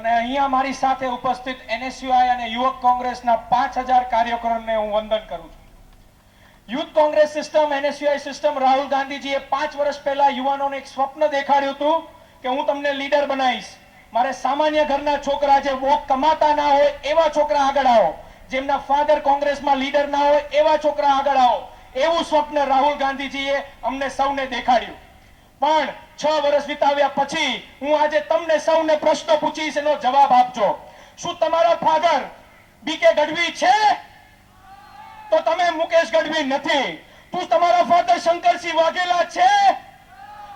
અને અહીંયા મારી સાથે ઉપસ્થિત NSUI અને યુવક કોંગ્રેસના 5000 કાર્યકરોને હું વંદન કરું છું. Youth Congress system, NSUI system, Rahul ગાંધીજીએ 5 વર્ષ પહેલા યુવાનોને એક સ્વપ્ન દેખાડ્યું હતું કે હું તમને લીડર બનાવીશ. મારે સામાન્ય ઘરના છોકરા જે બહુ કમાતા ના હોય એવા છોકરા આગળ આવો, જેમના ફાધર કોંગ્રેસમાં લીડર ના હોય એવા છોકરા આગળ આવો. એવું સ્વપ્ન રાહુલ ગાંધીજીએ અમને સૌને દેખાડ્યું. પણ 6 વર્ષ વિતાવ્યા પછી હું આજે તમને સૌને પ્રશ્ન પૂછીશ, એનો જવાબ આપજો. શું તમારા ફાધર BK ગઢવી છે? તો તમે મુકેશ ગઢવી નથી. તું તમારા ફાધર શંકરસિંહ વાઘેલા છે?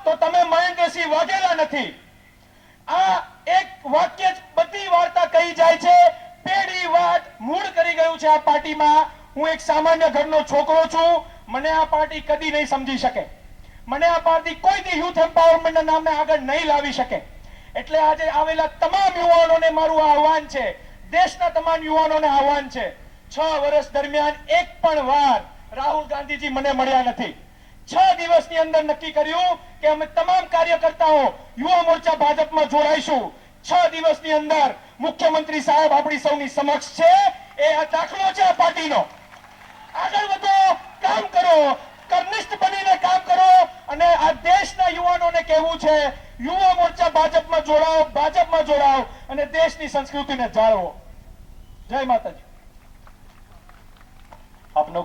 તો તમે મહેન્દ્રસિંહ વાઘેલા નથી. આ એક વાક્ય જ બધી વાર્તા કહી જાય છે. પેઢી વાત મૂળ કરી ગયું છે આ પાર્ટીમાં. હું એક સામાન્ય ઘરનો છોકરો છું. મને આ પાર્ટી કદી નહીં સમજી શકે. મને આ પાર્ટી કોઈ દી યુથ એમ્પાવરમેન્ટના નામે આગળ નહીં લાવી શકે. એટલે આજે આવેલા તમામ યુવાનોને મારું આહવાન છે, દેશના તમામ યુવાનોને આહવાન છે. 6 વર્ષ દરમિયાન એક પણ વાર રાહુલ ગાંધીજી મને મળ્યા નથી. 6 દિવસની અંદર નક્કી કર્યું કે અમે તમામ કાર્યકર્તાઓ યુવા મોરચા ભાજપમાં જોડાઈશું. 6 દિવસની અંદર મુખ્યમંત્રી સાહેબ આપણી સૌની સમક્ષ છે. એ આ દાખલો છે આ પાર્ટીનો. આગળ વધો, કામ કરો, કર્નિષ્ઠ બનીને કામ કરો. અને આ દેશના યુવાનોને કહેવું છે, યુવા મોરચા ભાજપમાં જોડાઓ, ભાજપમાં જોડાઓ અને દેશની સંસ્કૃતિને જાળવો. જય માતાજી. આપનો